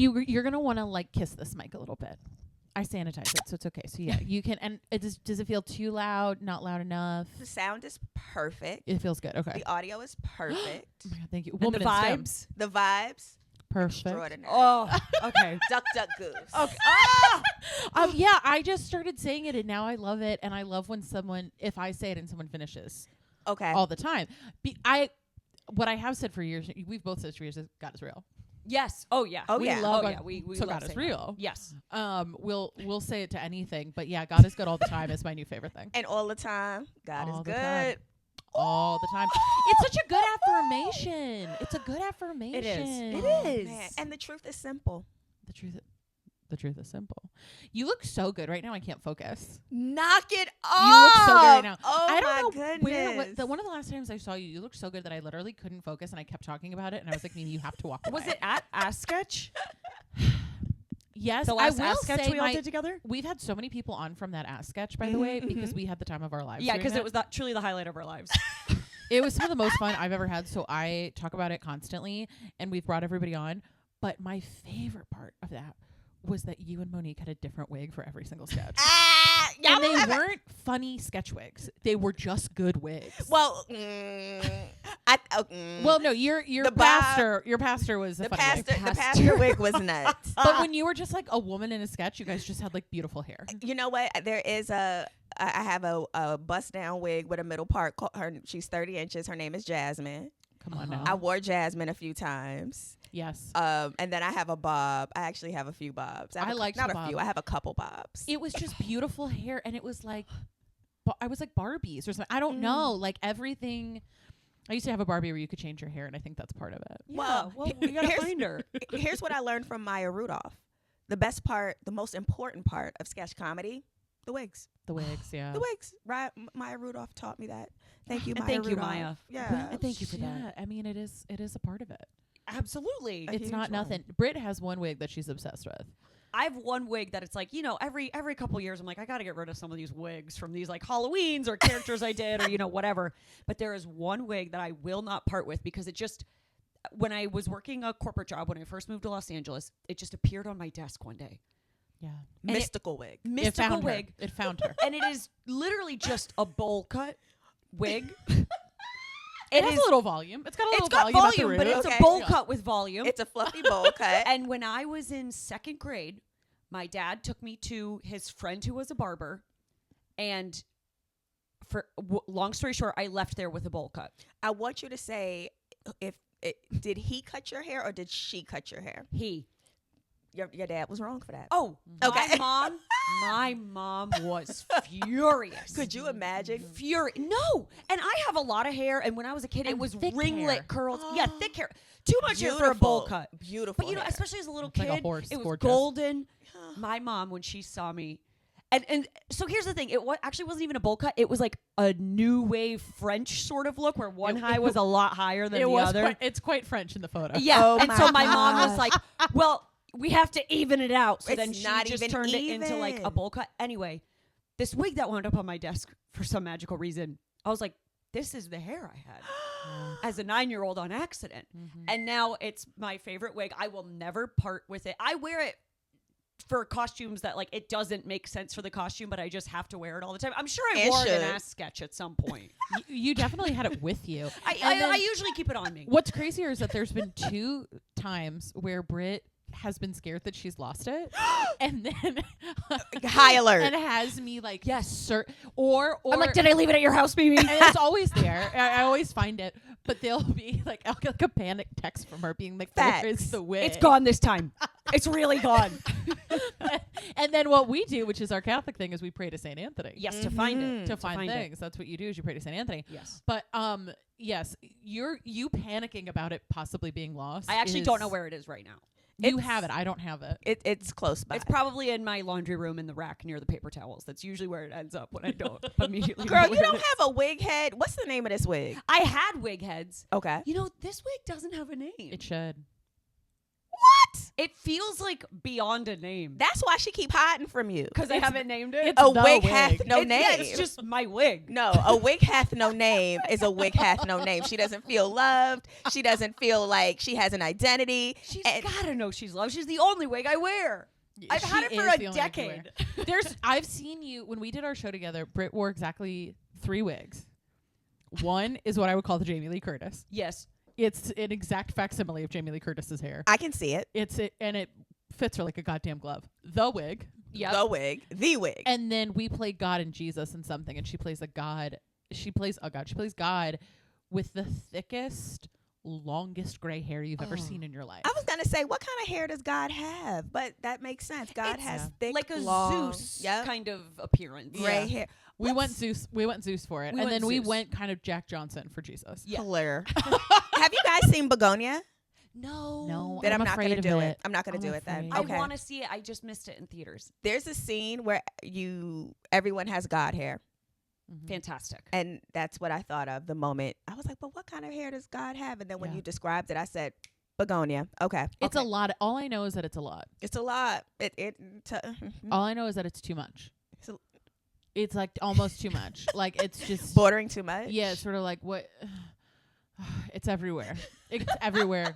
And you're gonna want to like kiss this mic a little bit. I sanitize it, so it's okay. So yeah, you can. And does it feel too loud? Not loud enough? The sound is perfect. It feels good. Okay. The audio is perfect. Oh my God, thank you. And Woman the in STEM. vibes. The vibes, Perfect. extraordinary. Oh, okay. Duck, duck, goose. Okay. Yeah, I just started saying it and now I love it. And I love when if I say it and someone finishes Okay. all the time. What I have said for years, we've both said for years, is God is real. Yes. Oh yeah. Oh, we yeah. Love Oh, God. yeah. We So love God is saying that. real. Yes. We'll say it to anything, but yeah, God is good all the time is my new favorite thing. And all the time, God All is the good. time. All the time. It's such a good affirmation. It's a good affirmation. It is. It Oh, is. Man. And the truth is simple. The truth is simple. You look so good right now. I can't focus. Knock it off. You look so good right now. Oh, I my don't know goodness. one of the last times I saw you, you looked so good that I literally couldn't focus and I kept talking about it and I was like, Mimi, you have to walk away. Was it at Ass Sketch? Yes, The I last will Ass Sketch say we all did together? we've had so many people on from that Ass Sketch, by the way, because we had the time of our lives. Yeah, doing because it. it was truly the highlight of our lives. It was some of the most fun I've ever had. So I talk about it constantly, and we've brought everybody on. But my favorite part of that was that you and Monique had a different wig for every single sketch. Y'all And they don't ever- weren't funny sketch wigs. They were just good wigs. Well, Well, no, your The pastor was a the funny wig. pastor wig was nuts. But when you were just like a woman in a sketch, you guys just had like beautiful hair. You know what? There is I have a bust down wig with a middle part. She's 30 inches. Her name is Jasmine. Come on now. I wore Jasmine a few times. Yes. And then I have a bob. I actually have a few bobs. I liked not the a bob. few. I have a couple bobs. It was just beautiful hair, and it was like, I was like Barbies or something. I don't know, like everything. I used to have a Barbie where you could change your hair, and I think that's part of it. Well, we gotta find her. Here's what I learned from Maya Rudolph. The best part, the most important part of sketch comedy, the wigs. The wigs, yeah. The wigs. Right? Maya Rudolph taught me that. Thank you, And Maya thank you, Rudolph. Maya. Yeah. And thank you for yeah, that. I mean, it is a part of it. Absolutely. A It's huge not one. nothing. Britt has one wig that she's obsessed with. I have one wig that it's like, every couple years I'm like, I got to get rid of some of these wigs from these like Halloweens or characters I did or, whatever. But there is one wig that I will not part with because it just, when I was working a corporate job, when I first moved to Los Angeles, it just appeared on my desk one day. Yeah. And Mystical wig. Mystical wig. It found her. And it is literally just a bowl cut wig. It has a little volume. It's got a little It's got volume, at the volume, but root. it's Okay. a bowl Yeah. cut with volume. It's a fluffy bowl cut. And when I was in second grade, my dad took me to his friend who was a barber. And long story short, I left there with a bowl cut. I want you to say did he cut your hair or did she cut your hair? He. Your dad was wrong for that. Oh, Okay. my mom was furious. Could you imagine? No. And I have a lot of hair. And when I was a kid, it And was thick ringlet hair. curls. Yeah, thick hair. Too much hair for a bowl cut. Beautiful. But hair. especially as a little It's like kid, a horse, it was gorgeous. golden. My mom, when she saw me, and so here's the thing: actually wasn't even a bowl cut. It was like a new wave French sort of look, where one high was a lot higher than the other. It's quite French in the photo. Yeah, Oh and so my mom was gosh. like, "Well, we have to even it out." So It's then she not just even turned it into like a even. bowl cut. Anyway, this wig that wound up on my desk for some magical reason, I was like, "This is the hair I had." As a 9-year-old on accident. And now it's my favorite wig. I will never part with it. I wear it for costumes that like it doesn't make sense for the costume, but I just have to wear it all the time. I'm sure I It wore it in should. Ass Sketch at some point. You definitely had it with you. I usually keep it on me. What's crazier is that there's been 2 times where Britt has been scared that she's lost it, and then High alert. and has me like Yes. or I'm like, did I leave it at your house, Mimi? and it's always there. I always find it, but there'll be like I'll get like a panic text from her being like, "Where is Facts. the wig?" It's gone this time. It's really gone. And then what we do, which is our Catholic thing, is we pray to Saint Anthony. Yes, to find it. To find it. things. That's what you do. Is you pray to Saint Anthony. Yes. But yes, you panicking about it possibly being lost. I actually don't know where it is right now. You have it. I don't have it. It's close by. It's probably in my laundry room in the rack near the paper towels. That's usually where it ends up when I don't immediately. Girl, know you where don't it is. have a wig head. What's the name of this wig? I had wig heads. Okay. You know, this wig doesn't have a name. It should. What? It feels like beyond a name. That's why she keep hiding from you. Because I haven't named it. it's A the wig wig. hath no It's- name. Yeah, it's just my wig. No, a wig hath no name is a wig hath no name. She doesn't feel loved. She doesn't feel like she has an identity. She's And- gotta know she's loved. She's the only wig I wear. I've She had it for is a the only wig you wear. decade. I've seen you when we did our show together. Britt wore exactly 3 wigs. One is what I would call the Jamie Lee Curtis. Yes. It's an exact facsimile of Jamie Lee Curtis's hair. I can see it. And it fits her like a goddamn glove. The wig. Yep. The wig. And then we play God and Jesus in something, and she plays a God. She plays God with the thickest, longest gray hair you've ever seen in your life. I was gonna say, what kind of hair does God have? But that makes sense. God It's has thick, like a long, Zeus yep, kind of appearance. gray hair. We went Zeus for it, We and went then we Zeus. went kind of Jack Johnson for Jesus. Yeah. Hilarious. Have you guys seen Begonia? No. Then I'm I'm not afraid gonna of do it. it. I'm not gonna I'm do it then. afraid. Okay. I want to see it. I just missed it in theaters. There's a scene where everyone has God hair. Mhm. Fantastic. And that's what I thought of the moment. I was like, but what kind of hair does God have? And then when Yeah. you described it, I said, Begonia. Okay. It's Okay. a lot. All I know is that it's a lot. It's a lot. All I know is that it's too much. It's a- It's like almost too much. Like it's just bordering too much. yeah. It's sort of like what. It's everywhere. It's everywhere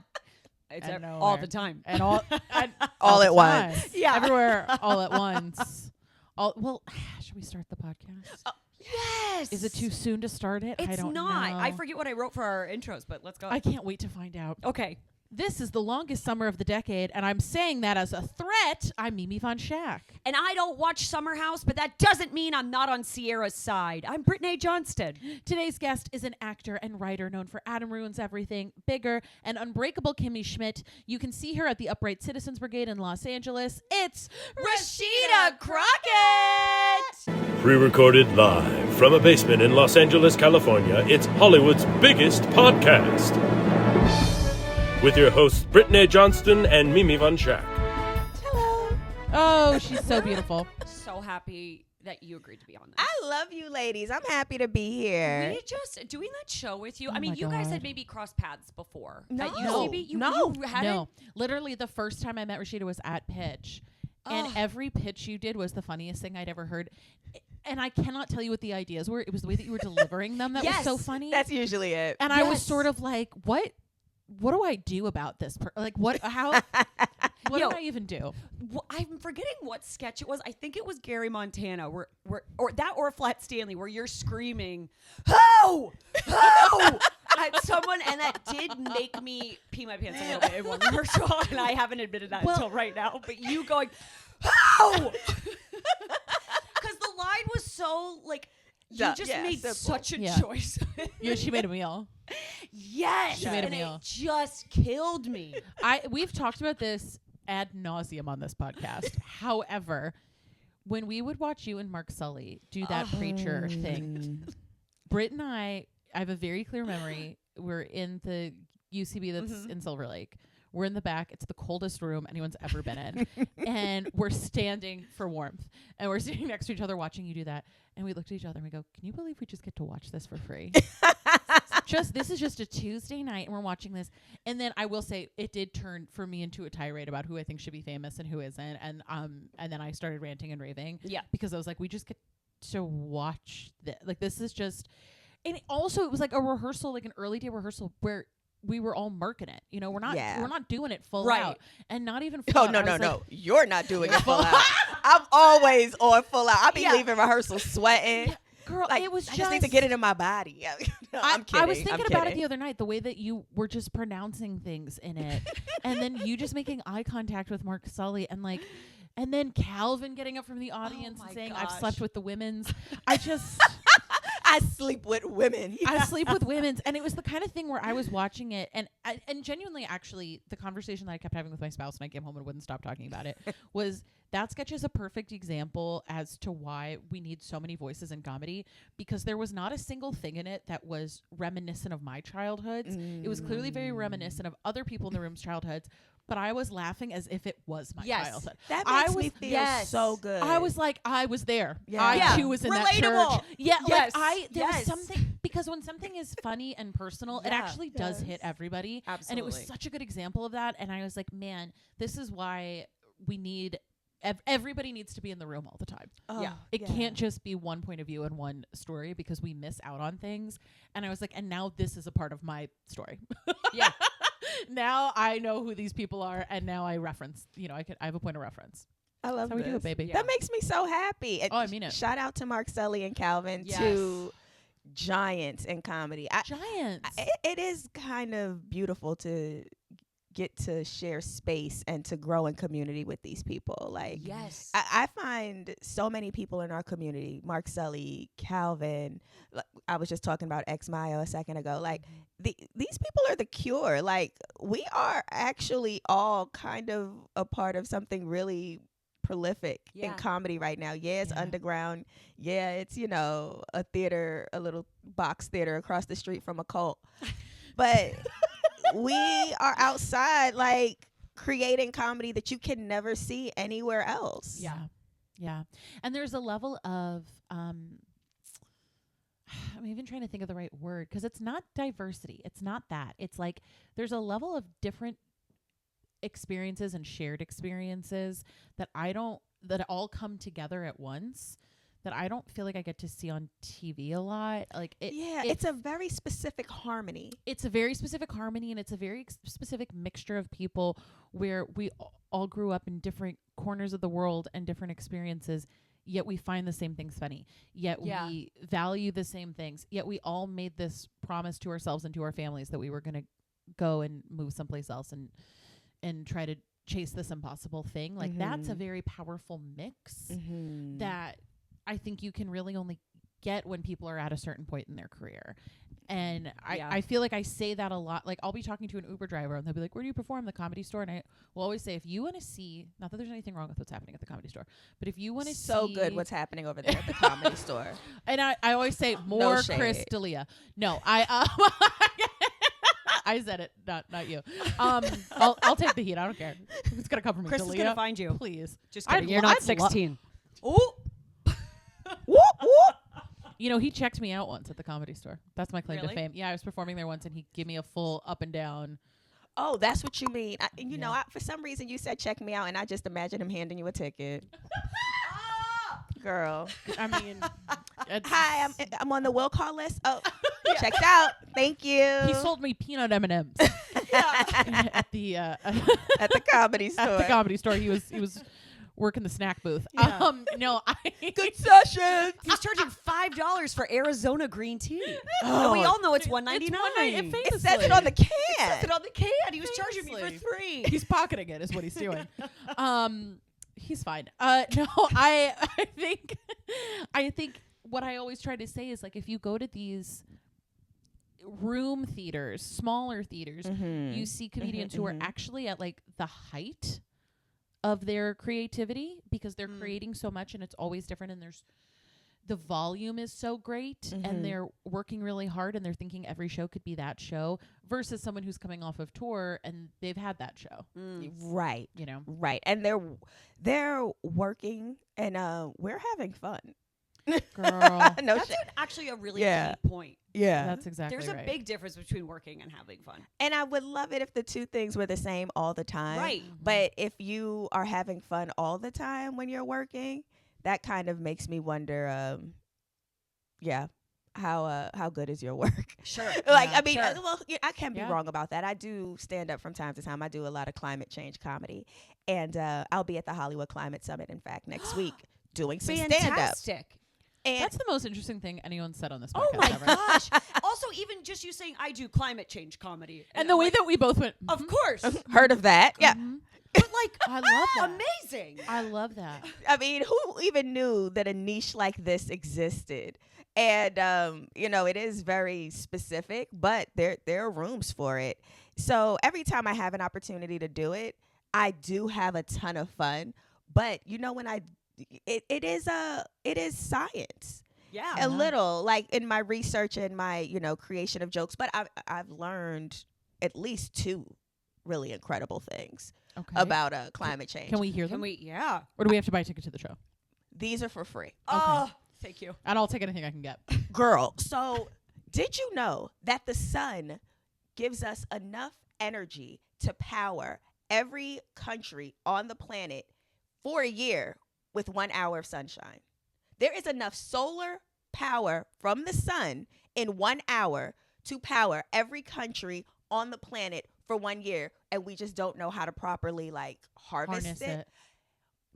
It's and all nowhere. the time. and all and All the at once. time. Yeah. Everywhere all at once. Well, should we start the podcast? Yes. Is it too soon to start it? I It's don't not. know. I forget what I wrote for our intros, but let's go. I can't wait to find out. Okay. This is the longest summer of the decade, and I'm saying that as a threat. I'm Mimi Von Schack. And I don't watch Summer House, but that doesn't mean I'm not on Sierra's side. I'm Brittany Johnston. Today's guest is an actor and writer known for Adam Ruins Everything, Bigger, and Unbreakable Kimmy Schmidt. You can see her at the Upright Citizens Brigade in Los Angeles. It's Rasheda Crockett! Pre-recorded live from a basement in Los Angeles, California, it's Hollywood's biggest podcast. With your hosts Brittany Johnston and Mimi Von Schack. Hello. Oh, she's so beautiful. So happy that you agreed to be on this. I love you ladies. I'm happy to be here. We just doing that show with you. Oh I mean, my you guys God. had maybe crossed paths before. No. At UCB? You hadn't? No, literally the first time I met Rasheda was at Pitch. And Ugh. every pitch you did was the funniest thing I'd ever heard. And I cannot tell you what the ideas were. It was the way that you were delivering them that was Yes, so funny. That's usually it. And I was Yes. sort of like, what do I do about this? Like, what, how, what Yo. do I even do? I'm forgetting what sketch it was. I think it was Gary Montana, or Flat Stanley, where you're screaming, "Ho! Ho!" at someone, and that did make me pee my pants a little bit in one rehearsal, and I haven't admitted that until right now. But you going, "Ho!" Because the line was so like. You Duh, just yeah, made simple. such a Yeah. choice. Yeah, she made a meal. Yes, She made a and meal. it just killed me. We've talked about this ad nauseum on this podcast. However, when we would watch you and Mark Sully do that preacher thing, Britt and I have a very clear memory. We're in the UCB that's in Silver Lake. We're in the back. It's the coldest room anyone's ever been in. And we're standing for warmth. And we're sitting next to each other watching you do that. And we looked at each other and we go, can you believe we just get to watch this for free? This is just a Tuesday night and we're watching this. And then I will say it did turn for me into a tirade about who I think should be famous and who isn't. And then I started ranting and raving. Yeah. Because I was like, we just get to watch this. Like, this is just, and also it was like a rehearsal, like an early day rehearsal where we were all murking it. You know, we're not doing it full Right. out, and not even full Oh, out. no, I no, was no. like, You're not doing it full out. I'm always on full out. I'll be Yeah. leaving rehearsal sweating. girl, Like, it was I just need to get it in my body. No, I'm kidding. I was thinking I'm about it kidding. the other night, the way that you were just pronouncing things in it, and then you just making eye contact with Mark Sully, and then Calvin getting up from the audience and my saying, "I've gosh. slept with the women's." I just. I sleep with women. I sleep with women's, and it was the kind of thing where I was watching it, and genuinely, actually, the conversation that I kept having with my spouse, and I came home and wouldn't stop talking about it, was that sketch is a perfect example as to why we need so many voices in comedy, because there was not a single thing in it that was reminiscent of my childhoods. It was clearly very reminiscent of other people in the room's childhoods, but I was laughing as if it was my Yes. childhood. That I makes was- me feel yes. so good. I was like, I was there. Yeah. I Yeah. too was in that Relatable. church. Yeah, Yes. like there Yes. was something, because because when something is funny and personal, it Yeah. actually does hit everybody. Absolutely. And it was such a good example of that. And I was like, man, this is why we need everybody needs to be in the room all the time. Yeah. It can't just be one point of view and one story because we miss out on things. And I was like, and now this is a part of my story. Yeah. Now I know who these people are, and now I reference. I have a point of reference. I love That's how we do it, this. baby. Yeah. That makes me so happy. Oh, I mean it. Shout out to Mark Sully and Calvin, Yes. two giants in comedy. Giants. It is kind of beautiful to get to share space and to grow in community with these people. Like, Yes. I find so many people in our community, Mark Sully, Calvin, I was just talking about X Mayo a second ago. Like, these people are the cure. Like, we are actually all kind of a part of something really prolific in Yeah. comedy right now. Yeah, it's Yeah. underground. Yeah, it's, a theater, a little box theater across the street from a cult. But we are outside, like, creating comedy that you can never see anywhere else. Yeah. And there's a level of I'm even trying to think of the right word, because it's not diversity. It's not that. It's like there's a level of different experiences and shared experiences that all come together at once that I don't feel like I get to see on TV a lot. Like It's a very specific harmony. It's a very specific harmony, and it's a very specific mixture of people where we all grew up in different corners of the world and different experiences, yet we find the same things funny, yet we value the same things, yet we all made this promise to ourselves and to our families that we were going to go and move someplace else and try to chase this impossible thing. Like, that's a very powerful mix that I think you can really only get when people are at a certain point in their career. And I feel like I say that a lot. Like, I'll be talking to an Uber driver and they'll be like, where do you perform? The Comedy Store. And I will always say, if you want to see, not that there's anything wrong with what's happening at the Comedy Store, but if you want to see. So good what's happening over there at the Comedy Store. And I always say, more shade. Chris D'Elia. No, I said it, not you. I'll take the heat. I don't care. It's going to come from me, Chris is D'Elia. gonna find you. Please. Just kidding. I'd You're lo- not I'd lo- 16. Whoop, whoop. He checked me out once at the Comedy Store. That's my claim to Really? fame. Yeah, I was performing there once, and he gave me a full up and down. Oh, that's what you mean. You know, Yeah. for some reason you said check me out, and I just imagine him handing you a ticket. Girl. I mean, Hi, I'm on the will call list. Oh, checked out. Thank you. he sold me peanut M&Ms at the at the Comedy Store. at the Comedy Store. He was working the snack booth. Yeah. No, Good session. He's charging $5 for Arizona green tea. And we all know it's $1.99. It says it on the can. It says it on the can. He was charging me for Famously. $3. He's pocketing it, is what he's doing. He's fine. No, I think what I always try to say is, like, if you go to these room theaters, smaller theaters, you see comedians who are actually at, like, the height of their creativity because they're creating so much and it's always different, and the volume is so great and they're working really hard and they're thinking every show could be that show, versus someone who's coming off of tour and they've had that show. Right. Right. And they're working and we're having fun. Girl. No That's shit. actually a really Yeah. key point. Yeah. That's exactly There's right. a big difference between working and having fun. And I would love it if the two things were the same all the time. Right. But if you are having fun all the time when you're working, that kind of makes me wonder, how good is your work? Sure. Like, Yeah, I mean, sure. I can't be Yeah. wrong about that. I do stand up from time to time. I do a lot of climate change comedy. And I'll be at the Hollywood Climate Summit, in fact, next week doing some stand-up. Fantastic. And That's the most interesting thing anyone's said on this podcast Oh my ever. gosh. Also, even just you saying I do climate change comedy. And the way that we both went, of course. heard of that? Yeah. But like, I love that. amazing. I love that. I mean, who even knew that a niche like this existed? And it is very specific, but there are rooms for it. So every time I have an opportunity to do it, I do have a ton of fun. But when it is science. Yeah. A little, like, in my research and my creation of jokes. But I've learned at least two really incredible things Okay. about climate change. Can we hear them? Can we? Yeah. Or do we have to buy a ticket to the show? These are for free. Oh, thank you. And I'll take anything I can get. Girl, so Did you know that the sun gives us enough energy to power every country on the planet for a year with 1 hour of sunshine? There is enough solar power from the sun in 1 hour to power every country on the planet for 1 year, and we just don't know how to properly like harness it.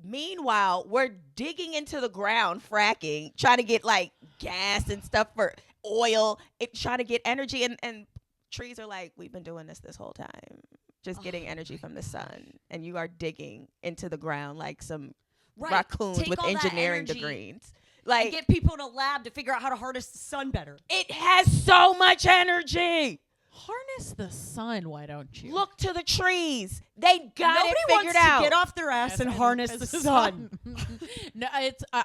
Meanwhile, we're digging into the ground, fracking, trying to get like gas and stuff for oil, trying to get energy, and trees are like, we've been doing this whole time, just getting energy from the sun, and you are digging into the ground like some raccoons Take with all that engineering energy degrees. And Like, get people in a lab to figure out how to harness the sun better. it has so much energy. Harness the sun, why don't you? Look to the trees. They got Nobody it figured wants out. to get off their ass and harness the sun. No,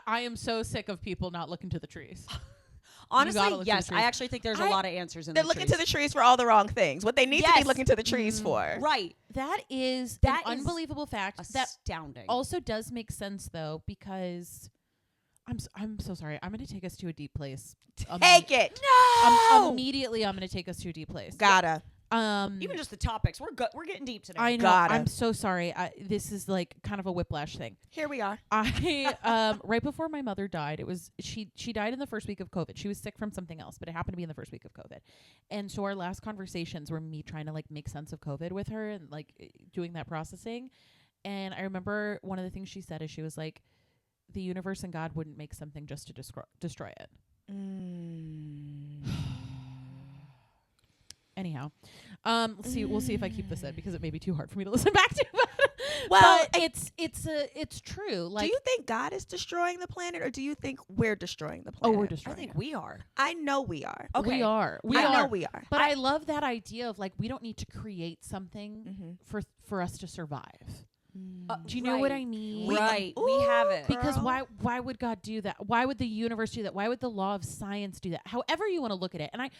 I am so sick of people not looking to the trees. Honestly, look to the yes. trees. I actually think there's a lot of answers in They're the looking trees. to the trees for all the wrong things. What they need to be looking to the trees for. Right. That is That an is unbelievable fact. That Astounding. also does make sense though, because I'm so sorry. I'm going to take us to a deep place. Take it. No. Immediately, I'm going to take us to a deep place. Gotta. Even just the topics. We're getting deep today. I know. Gotta. I'm so sorry. This is like kind of a whiplash thing. Here we are. I right before my mother died, it was she died in the first week of COVID. She was sick from something else, but it happened to be in the first week of COVID. And so our last conversations were me trying to like make sense of COVID with her and like doing that processing. And I remember one of the things she said is she was like, the universe and God wouldn't make something just to destroy it. Anyhow, we'll see if I keep this in because it may be too hard for me to listen back to. Well, but it's true. Like, do you think God is destroying the planet, or do you think we're destroying the planet? we're I destroying. think it. we are. I know we are. Okay. We are. We I are. know we are. But I love that idea of like we don't need to create something Mhm. for us to survive. Do you know what I mean? Right. We have it. Because Girl. why would God do that? Why would the universe do that? Why would the law of science do that? However you want to look at it. And I'm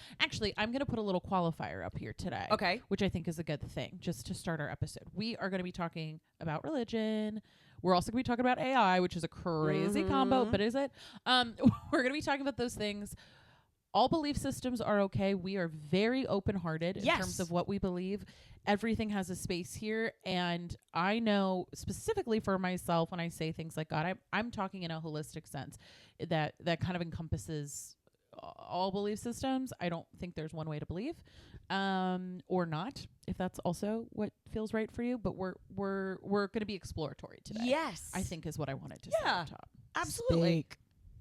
going to put a little qualifier up here today. Okay. Which I think is a good thing just to start our episode. We are going to be talking about religion. We're also going to be talking about AI, which is a crazy combo, but is it? We're going to be talking about those things. All belief systems are okay. We are very open-hearted in terms of what we believe. Everything has a space here. And I know specifically for myself when I say things like God, I'm talking in a holistic sense that kind of encompasses all belief systems. I don't think there's one way to believe or not, if that's also what feels right for you. But we're going to be exploratory today. Yes. I think is what I wanted to say on top. Absolutely.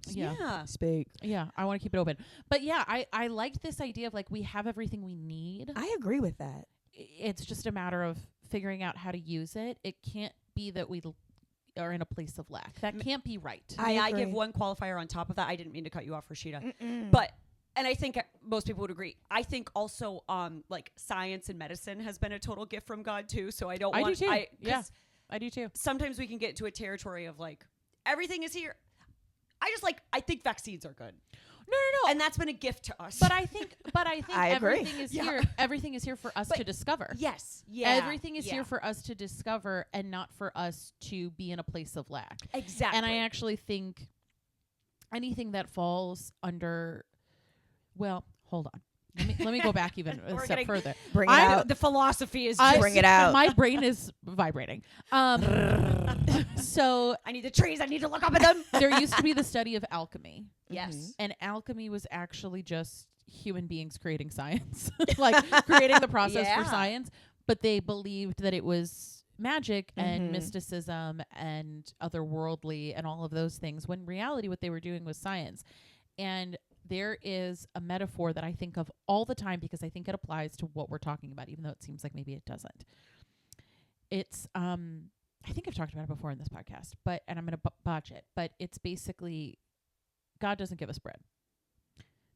Yeah. Speak. Yeah, I want to keep it open. But yeah, I liked this idea of like we have everything we need. I agree with that. It's just a matter of figuring out how to use it. It can't be that we are in a place of lack. That can't be right. May I agree. give one qualifier on top of that? I didn't mean to cut you off, Rasheda. Mm-mm. But and I think most people would agree. I think also like science and medicine has been a total gift from God too. So I don't I want do too. 'cause Yeah, I do too. sometimes we can get to a territory of like everything is here. I think vaccines are good. No. And that's been a gift to us. But I think I agree. everything is Yeah. here. Everything is here for us But to discover. yes. Yeah. Everything is here for us to discover and not for us to be in a place of lack. Exactly. And I actually think anything that falls under, well, hold on. Let me go back even a step getting- further. Bring it I out. the philosophy is I- just, Bring it out. My brain is vibrating. So I need the trees. I need to look up at them. there used to be the study of alchemy, Yes. and alchemy was actually just human beings creating science, like creating the process Yeah. for science. But they believed that it was magic and Mhm. mysticism and otherworldly and all of those things, when in reality what they were doing was science. And there is a metaphor that I think of all the time because I think it applies to what we're talking about, even though it seems like maybe it doesn't. It's, I think I've talked about it before in this podcast, and I'm going to botch it, but it's basically God doesn't give us bread.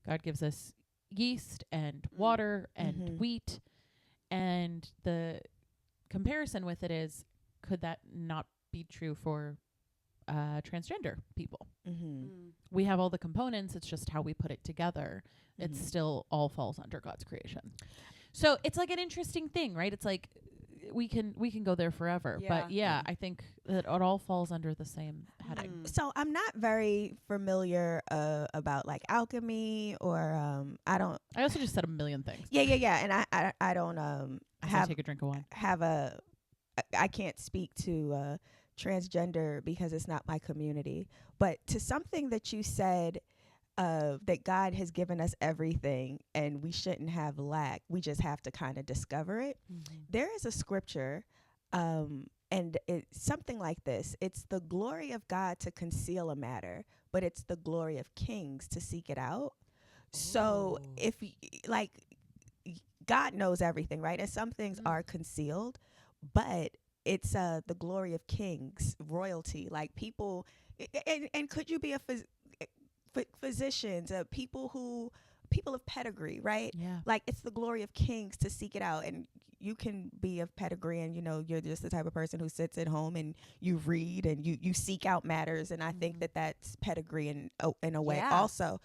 God gives us yeast and water and wheat. And the comparison with it is, could that not be true for transgender people? We have all the components. It's just how we put it together. It still all falls under God's creation. So it's like an interesting thing, right? It's like we can go there forever. But yeah, I think that it all falls under the same heading. So I'm not very familiar about like alchemy or I also just said a million things. Yeah. And I don't Take a drink of wine. I can't speak to transgender because it's not my community. But to something that you said, that God has given us everything and we shouldn't have lack. We just have to kind of discover it. There is a scripture, and it's something like this. It's the glory of God to conceal a matter, but it's the glory of kings to seek it out. So if like God knows everything, right? And some things are concealed, but it's the glory of kings, royalty, like people. And could you be a physicians, people of pedigree, right? Yeah. Like it's the glory of kings to seek it out. And you can be of pedigree and, you're just the type of person who sits at home and you read and you seek out matters. And I think that that's pedigree in a way also.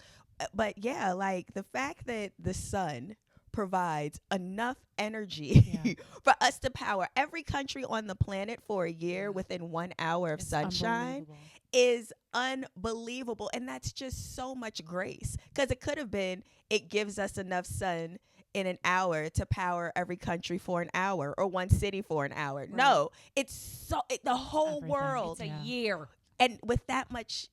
But yeah, like the fact that the sun provides enough energy for us to power every country on the planet for a year within 1 hour of sunshine is unbelievable. And that's just so much grace, because it could have been it gives us enough sun in an hour to power every country for an hour or one city for an hour. Right. No, it's the whole world. It's a year. And with that much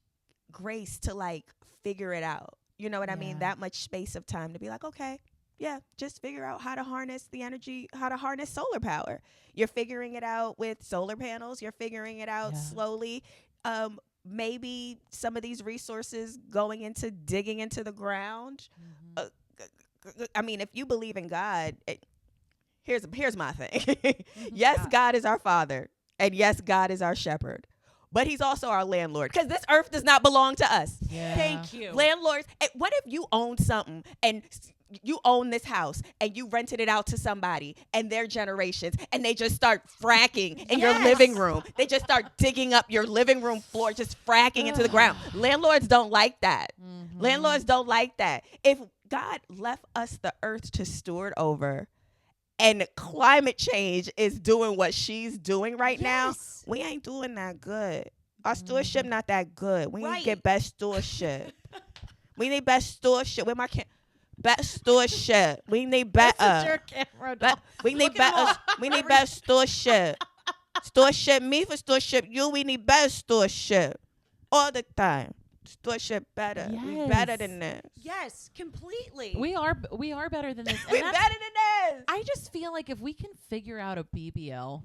grace to like figure it out, you know what I mean? That much space of time to be like, okay, yeah, just figure out how to harness the energy, how to harness solar power. You're figuring it out with solar panels. You're figuring it out slowly. Maybe some of these resources going into digging into the ground. I mean, if you believe in God, here's my thing. Yes, God is our Father. And yes, God is our shepherd. But he's also our landlord, because this earth does not belong to us. Yeah. Thank you. Landlords. What if you own something and you own this house and you rented it out to somebody and their generations, and they just start fracking in your living room? They just start digging up your living room floor, just fracking into the ground. Landlords don't like that. Landlords don't like that. If God left us the earth to steward over, and climate change is doing what she's doing right now, we ain't doing that good. Our stewardship not that good. We need to get best stewardship. We need best stewardship. Where my best stewardship. We need better. We need better. We need best stewardship. Stewardship me for stewardship you. We need best stewardship all the time. Stewardship better. We better than this. Yes, completely. We are better than this. We're better than this. I just feel like if we can figure out a BBL.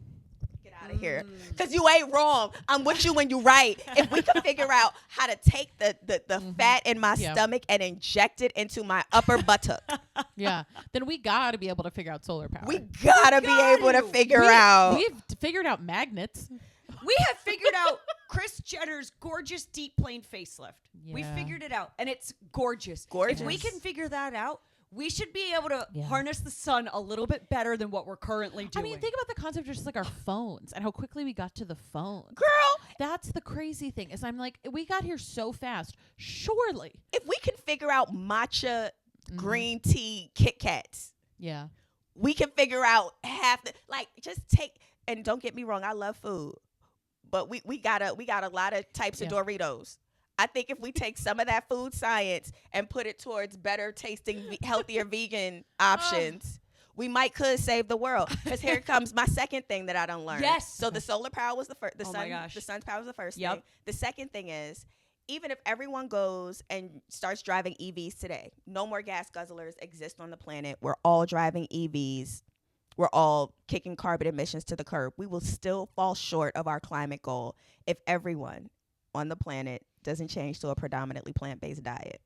Get out of here. Because you ain't wrong. I'm with you when you right. If we can figure out how to take the fat in my stomach and inject it into my upper buttock. Then we got to be able to figure out solar power. We got to be able to figure out. We've figured out magnets. We have figured out Kris Jenner's gorgeous deep plane facelift. We figured it out, and it's gorgeous. If we can figure that out, we should be able to harness the sun a little bit better than what we're currently doing. I mean, think about the concept of just like our phones and how quickly we got to the phone. Girl, that's the crazy thing. Is I'm like, we got here so fast. Surely, if we can figure out matcha green tea Kit Kats, we can figure out half the just take. And don't get me wrong, I love food. But we got a lot of types of Doritos. I think if we take some of that food science and put it towards better tasting, healthier vegan options, we could save the world. Because here comes my second thing that I don't learn. Yes. So the solar power was the first. The the sun's power was the first thing. The second thing is, even if everyone goes and starts driving EVs today, no more gas guzzlers exist on the planet. We're all driving EVs. We're all kicking carbon emissions to the curb. We will still fall short of our climate goal if everyone on the planet doesn't change to a predominantly plant-based diet.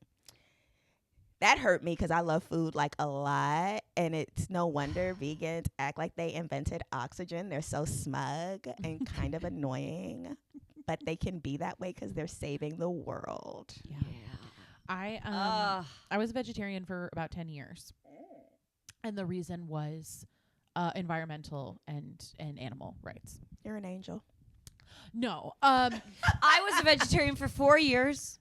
That hurt me because I love food like a lot, and it's no wonder vegans act like they invented oxygen. They're so smug and kind of annoying, but they can be that way because they're saving the world. I was a vegetarian for about 10 years, and the reason was environmental and animal rights. You're an angel. No. I was a vegetarian for 4 years.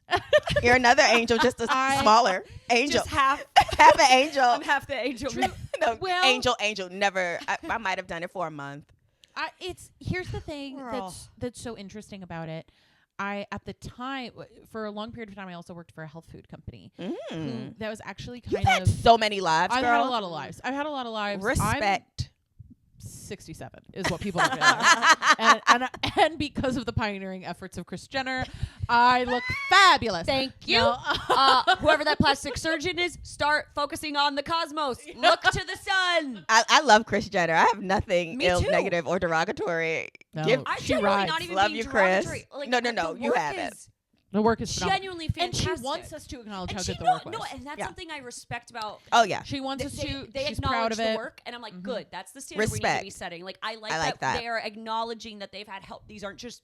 You're another angel, just a smaller angel. Just half an angel. I'm half the angel. No, Well- Angel, never. I might have done it for a month. Here's the thing Girl. that's so interesting about it. I, at the time, for a long period of time, I also worked for a health food company. Who, that was actually You've kind had of. so many lives, I've girl. had a lot of lives. I've had a lot of lives. Respect. 67 is what people don't realize. and because of the pioneering efforts of Kris Jenner, I look fabulous. Thank you. No. Whoever that plastic surgeon is, start focusing on the cosmos. Look to the sun. I love Kris Jenner. I have nothing Me ill, too. negative, or derogatory. No. Give, I'm She genuinely rides. not even Love being you, Chris. derogatory. Like, No, the you work haven't. is The work is phenomenal. genuinely And fantastic. she wants us to acknowledge And how she good the know- work was. No, and that's Yeah. something I respect about. Oh yeah. She wants us to. They She's acknowledge proud of the it. work, and I'm like, good. That's the standard we need to be Respect. setting. Like, I like like that. they are acknowledging that they've had help. These aren't just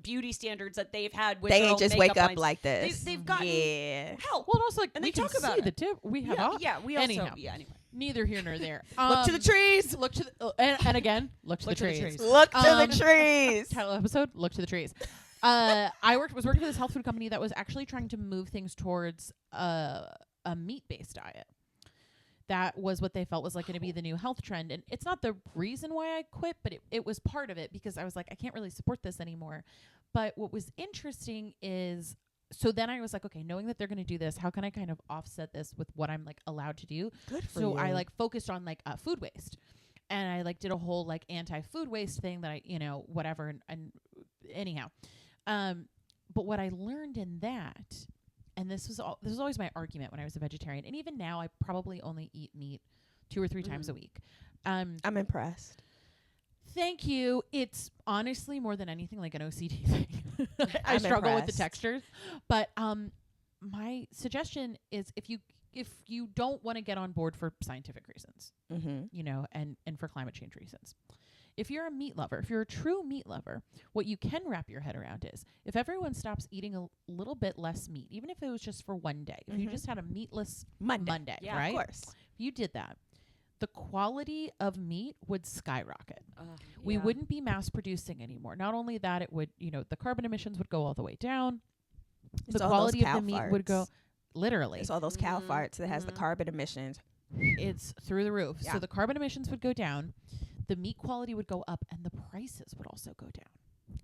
beauty standards that they've had. With They their ain't own just makeup wake up lines. like this. They've gotten help. Well, and also like And we they can talk about see it. the tip. We have yeah, up. yeah, we also. Anyhow. Yeah, anyway. Neither here nor there. Look to the trees. Look to the and again, look to the Look to the trees. trees. Look to Um, the trees. Title episode: Look to the trees. I was working for this health food company that was actually trying to move things towards a meat-based diet. That was what they felt was like going to be the new health trend, and it's not the reason why I quit, but it was part of it because I was like, I can't really support this anymore. But what was interesting is, so then I was like, okay, knowing that they're going to do this, how can I kind of offset this with what I'm like allowed to do? Good for So you. I like focused on like food waste, and I like did a whole like anti-food waste thing that I, whatever. And anyhow, but what I learned in that, and this was always my argument when I was a vegetarian, and even now I probably only eat meat 2 or 3 times a week. I'm impressed. Thank you. It's honestly more than anything like an OCD thing. I I'm struggle with the impressed. textures, but my suggestion is if you don't want to get on board for scientific reasons, and for climate change reasons, if you're a meat lover, if you're a true meat lover, what you can wrap your head around is if everyone stops eating a little bit less meat, even if it was just for one day, if you just had a meatless Monday, Yeah, right? of course. If you did that, the quality of meat would skyrocket. We Yeah. wouldn't be mass producing anymore. Not only that, it would, the carbon emissions would go all the way down. It's The all those quality of cow the meat would go farts. literally. It's all those cow farts that has the carbon emissions. It's through the roof. Yeah. So the carbon emissions would go down, the meat quality would go up, and the prices would also go down.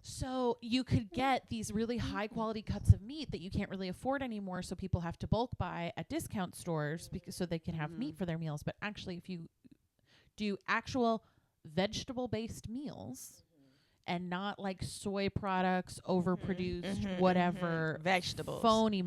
So you could get these really high quality cuts of meat that you can't really afford anymore, so people have to bulk buy at discount stores so they can have meat for their meals. But actually, if you do actual vegetable based meals and not like soy products, overproduced, whatever, Vegetables. phony,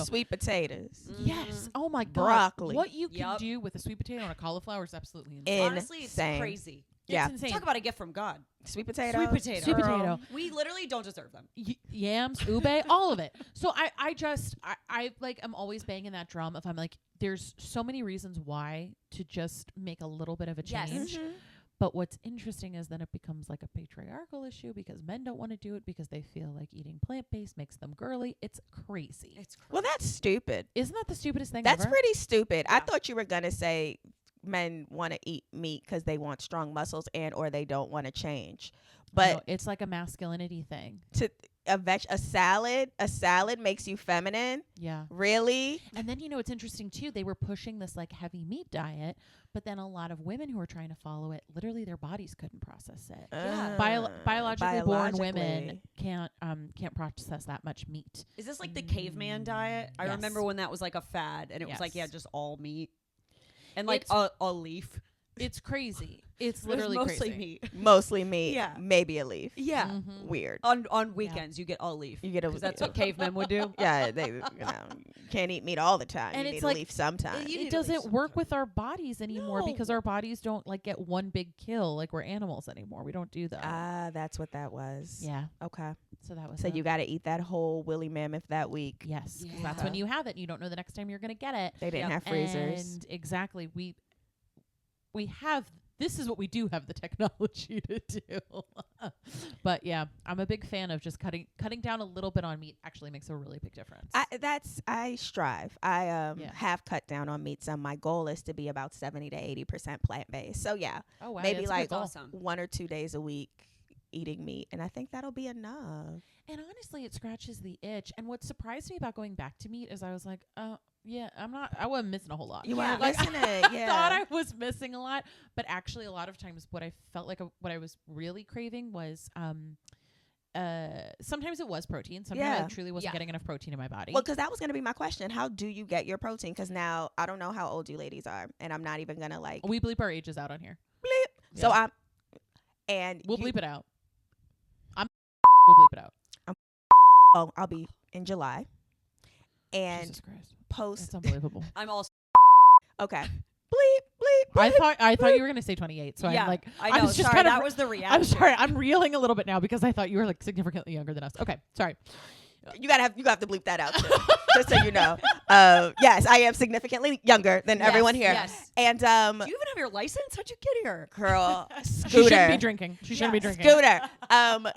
sweet potatoes. Yes. Oh my God. Broccoli. What you can Yup. do with a sweet potato and a cauliflower is absolutely insane. Honestly, it's Insane. crazy. Yeah. It's insane. Talk about a gift from God. Sweet potato. Sweet potato. Sweet Girl. potato. We literally don't deserve them. Yams, ube, all of it. So I like I'm always banging that drum if I'm like, there's so many reasons why to just make a little bit of a Yes. change. But what's interesting is then it becomes like a patriarchal issue because men don't want to do it because they feel like eating plant-based makes them girly. It's crazy. It's crazy. Well, that's stupid. Isn't that the stupidest thing That's ever? pretty stupid. I Yeah. thought you were gonna say men want to eat meat because they want strong muscles or they don't want to change. But No, it's like a masculinity thing. to a salad makes you feminine. Yeah. Really? And then, it's interesting too. They were pushing this like heavy meat diet, but then a lot of women who were trying to follow it, literally their bodies couldn't process it. Yeah. Biologically born women can't process that much meat. Is this like the caveman diet? I Yes. remember when that was like a fad, and it was like, yeah, Yes. just all meat and like It's- a leaf. It's crazy. It's It was literally mostly crazy. meat. Mostly meat. Yeah. Maybe a leaf. Yeah. Mhm. Weird. On weekends, you get all leaf. You get a 'Cause that's what cavemen would do. Yeah, they you can't eat meat all the time. And you it's need like- a leaf sometime. You need It a doesn't leaf work with our bodies anymore because No. our bodies don't like get one big kill like we're animals anymore. We don't do that. Ah, that's what that was. Yeah. Okay. So that was So the- you got to eat that whole woolly mammoth that week. yes, 'cause that's when Yeah. you have it and you don't know the next time you're going to get it. They didn't Yep. have freezers. And exactly. We have this is what we do have the technology to do. But yeah, I'm a big fan of just cutting down a little bit on meat actually makes a really big difference. I strive. I Yeah. have cut down on meat some. My goal is to be about 70 to 80% plant based. So yeah, oh wow. maybe that's a like good goal. awesome. 1 or 2 days a week eating meat, and I think that'll be enough. And honestly, it scratches the itch. And what surprised me about going back to meat is I was like, I wasn't missing a whole lot. You weren't Like, missing it. I Yeah. thought I was missing a lot, but actually a lot of times what I felt like what I was really craving was sometimes it was protein. Sometimes I truly wasn't getting enough protein in my body. Well, because that was going to be my question. How do you get your protein? Because now I don't know how old you ladies are, and I'm not even going to like we bleep our ages out on here. bleep. Yeah. So and We'll you- bleep it out. We'll bleep it out. Oh, I'll be in July, and Jesus Christ. post. That's unbelievable. I'm also. Okay, bleep. I thought you were gonna say 28. So Yeah, I'm like, I know. was just Sorry, kind of that was the reaction. I'm sorry. I'm reeling a little bit now because I thought you were like significantly younger than us. Okay, sorry. You have to bleep that out too, just so you know. Yes, I am significantly younger than everyone here. Yes. And Do you even have your license? How'd you get here? girl, She Scooter, shouldn't be drinking. She shouldn't be drinking. Scooter,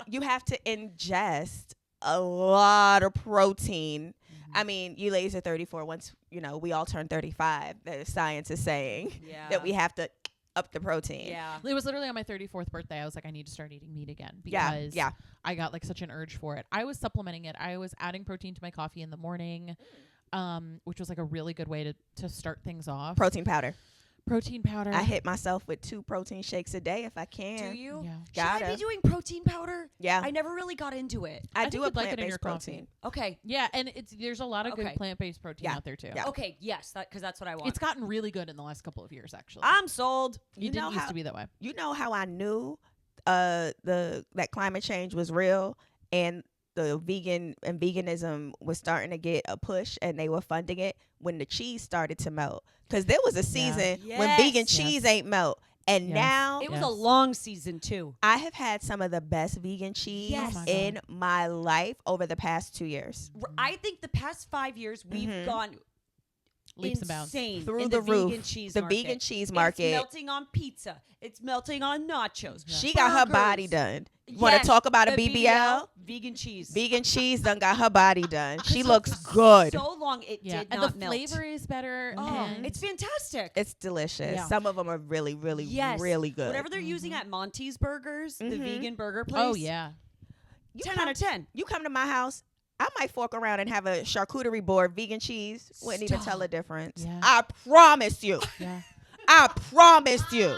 you have to ingest a lot of protein. I mean, you ladies are 34. Once we all turn 35, the science is saying that we have to up the protein. Yeah. It was literally on my 34th birthday. I was like, I need to start eating meat again because Yeah. I got like such an urge for it. I was supplementing it. I was adding protein to my coffee in the morning, which was like a really good way to start things off. Protein powder. Protein powder. I hit myself with 2 protein shakes a day if I can. Do you? Yeah. Should I Gotta. be doing protein powder? Yeah. I never really got into it. I think do a you'd like it in your plant-based coffee. protein. Okay. Yeah, and there's a lot of good Okay. plant-based protein Yeah. out there too. Yeah. Okay. Yes. Because that's what I want. It's gotten really good in the last couple of years, actually. I'm sold. You know didn't used how- to be that way. You know how I knew that climate change was real and the veganism was starting to get a push and they were funding it when the cheese started to melt, because there was a season when vegan Yes. cheese ain't melt, and Yes. now It was Yes. a long season too. I have had some of the best vegan cheese Yes. Oh my in my life over the past 2 years. I think the past 5 years we've Mhm. gone Leaps and bounds. insane Through in the roof. vegan cheese The market. vegan cheese It's market. melting on pizza. It's melting on nachos. She got her body burgers. done. Want to Yes, talk about a the BBL? Vegan cheese. Vegan cheese done got her body done. She It looks took good. So long it Yeah, did and not the melt. flavor is better. Oh, and it's fantastic. It's delicious. Yeah. Some of them are really, really, Yes. really good. Whatever they're using at Monty's Burgers, the Mhm. vegan burger place. oh yeah. You 10 come- out of 10. You come to my house, I might fork around and have a charcuterie board, vegan cheese. Wouldn't even tell the difference. Yeah. I promise you. Yeah. I promise you.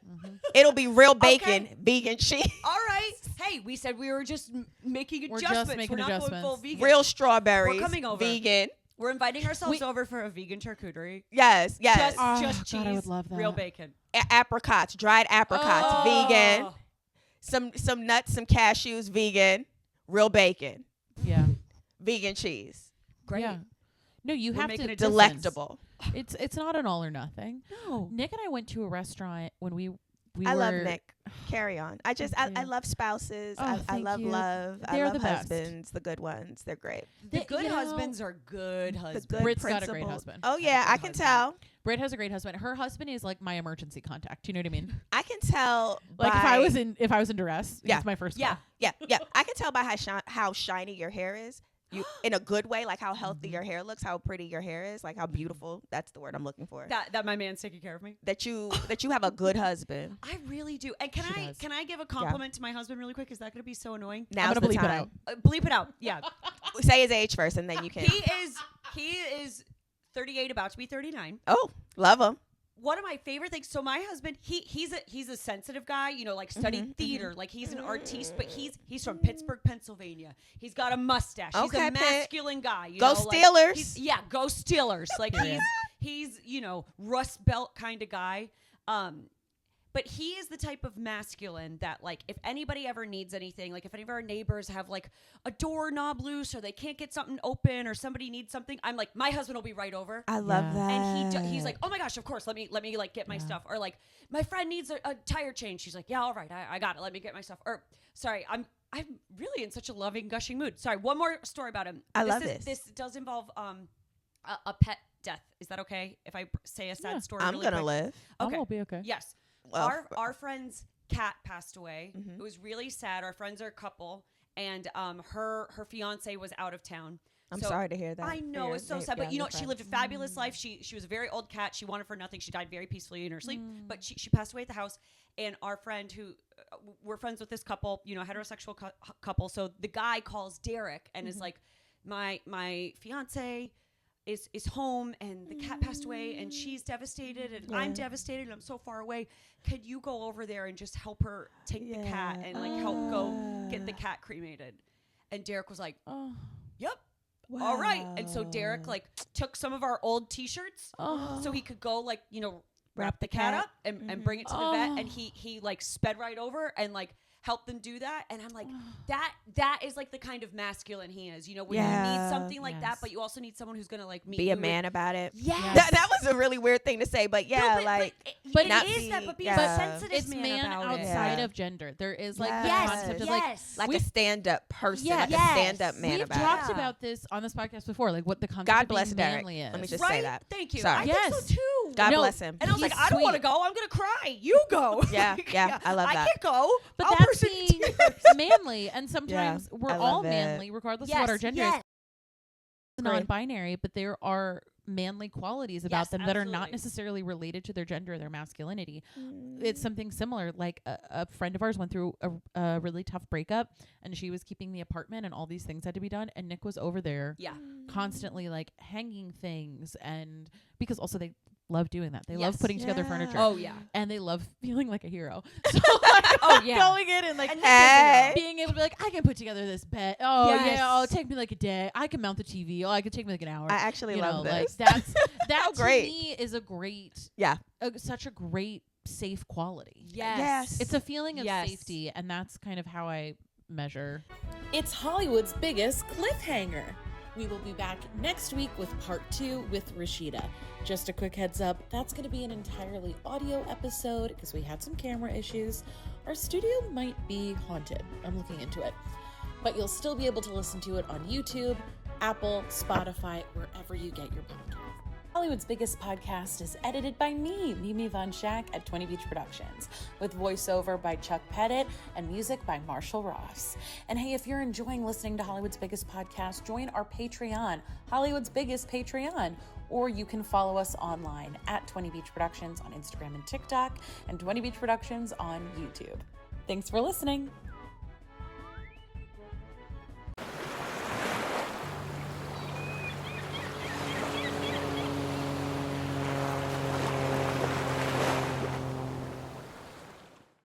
Mhm. It'll be real bacon, Okay. vegan cheese. All right. Hey, we said we were just making We're just adjustments. making We're not going full adjustments. vegan. Real strawberries. We're coming over. Vegan. We're inviting ourselves over for a vegan charcuterie. Yes, yes. Just cheese, God, I would love that. real bacon. Apricots, dried apricots, Oh. vegan. Some nuts, some cashews, vegan. Real bacon, Yeah. vegan cheese. Great. Yeah. No, you We're have making to a difference. Delectable. It's not an all or nothing. No. Nick and I went to a restaurant when we I were love Nick. Carry on. I you. love spouses. Oh, I thank love you. love. They're I love the best. husbands, the good ones. They're great. The They- good you know, husbands are good The husbands. good Brit's got a great principled- husband. Oh yeah, I good can husband. tell. Britt has a great husband. Her husband is like my emergency contact. You know what I mean? I can tell. Like by, if I was in duress, Yeah. it's my first Yeah. call. yeah. I can tell by how shiny your hair is. You in a good way, like how healthy your hair looks, how pretty your hair is, like how beautiful. That's the word I'm looking for. That my man's taking care of me. That you have a good husband. I really do. And can She I does. can I give a compliment to my husband really quick? Is that going to be so annoying? Now's gonna the bleep it time. out. Bleep it out. Yeah. Say his age first, and then you can. He is 38, about to be 39. Oh, love him. One of my favorite things. So my husband, he's a sensitive guy, like studied theater, like he's an artiste, but he's from Pittsburgh, Pennsylvania. He's got a mustache. He's Okay, a Pitt. masculine guy. Go like, Steelers. go Steelers. Like Period. he's Rust Belt kind of guy. But he is the type of masculine that, like, if anybody ever needs anything, like if any of our neighbors have like a doorknob loose or they can't get something open or somebody needs something, I'm like, my husband will be right over. I love Yeah. that. And he's like, oh my gosh, of course, let me like get my stuff. Or like, my friend needs a tire change. She's like, yeah, all right, I got it. Let me get my stuff. Or sorry, I'm really in such a loving, gushing mood. Sorry, one more story about him. I love this. This does involve a pet death. Is that okay if I say a sad Yeah. story? I'm really gonna quick? live. Okay. I'll be okay. Yes. Well, Our friend's cat passed away. Mhm. It was really sad. Our friends are a couple, and her fiance was out of town. I'm So- sorry to hear that. I for know your it's so na- sad, but your she friend. lived a fabulous life. She was a very old cat. She wanted for nothing. She died very peacefully in her sleep, Mm. but she passed away at the house. And our friend, who we're friends with this couple, heterosexual couple. So the guy calls Derek and Mm-hmm. is like, my fiance is home and the cat passed away and she's devastated and I'm devastated and I'm so far away. Could you go over there and just help her take the cat and like help go get the cat cremated? And Derek was like, yep. Wow. All right. And so Derek like took some of our old t-shirts so he could go like, you know, wrap the cat up and bring it to the vet. And he like sped right over and like help them do that. And I'm like, that is like the kind of masculine he is, you know, when you need something like that, but you also need someone who's gonna like be a man about it. Yes. That was a really weird thing to say, but but it is that, but be a sensitive it's man about outside it. of gender. There is like the Yes. concept of like a stand-up person, like a stand-up man We've about it. talked about this on this podcast before, like what the concept God of bless being Derek. manly is. Let me just Right? say that. Thank you. Sorry. I think so too. God bless him. And I was He's like, I don't want to sweet. go. I'm gonna cry. You go. Yeah, I love that. I can't go. But I'll that's burst into being tears. manly, and sometimes we're I all love it. manly, regardless of what our gender is. Yes. Non-binary, but there are manly qualities about them that are not absolutely. necessarily related to their gender or their masculinity. It's something similar. Like a friend of ours went through a really tough breakup, and she was keeping the apartment, and all these things had to be done. And Nick was over there, constantly like hanging things, and because also they love doing that. They love putting together furniture. Oh yeah. And they love feeling like a hero. So like, going in and like being able to be like, I can put together this bed. Oh yeah, it'll take me like a day. I can mount the TV. Oh, I could take me like an hour. I actually love this. Like that's that to great. me is a great such a great safe quality. Yes. It's a feeling of safety, and that's kind of how I measure. It's Hollywood's biggest cliffhanger. We will be back next week with part 2 with Rasheda. Just a quick heads up, that's going to be an entirely audio episode because we had some camera issues. Our studio might be haunted. I'm looking into it. But you'll still be able to listen to it on YouTube, Apple, Spotify, wherever you get your podcasts. Hollywood's Biggest Podcast is edited by me, Mimi Von Schack at 20 Beach Productions, with voiceover by Chuck Pettit and music by Marshall Ross. And hey, if you're enjoying listening to Hollywood's Biggest Podcast, join our Patreon, Hollywood's Biggest Patreon, or you can follow us online at 20 Beach Productions on Instagram and TikTok, and 20 Beach Productions on YouTube. Thanks for listening.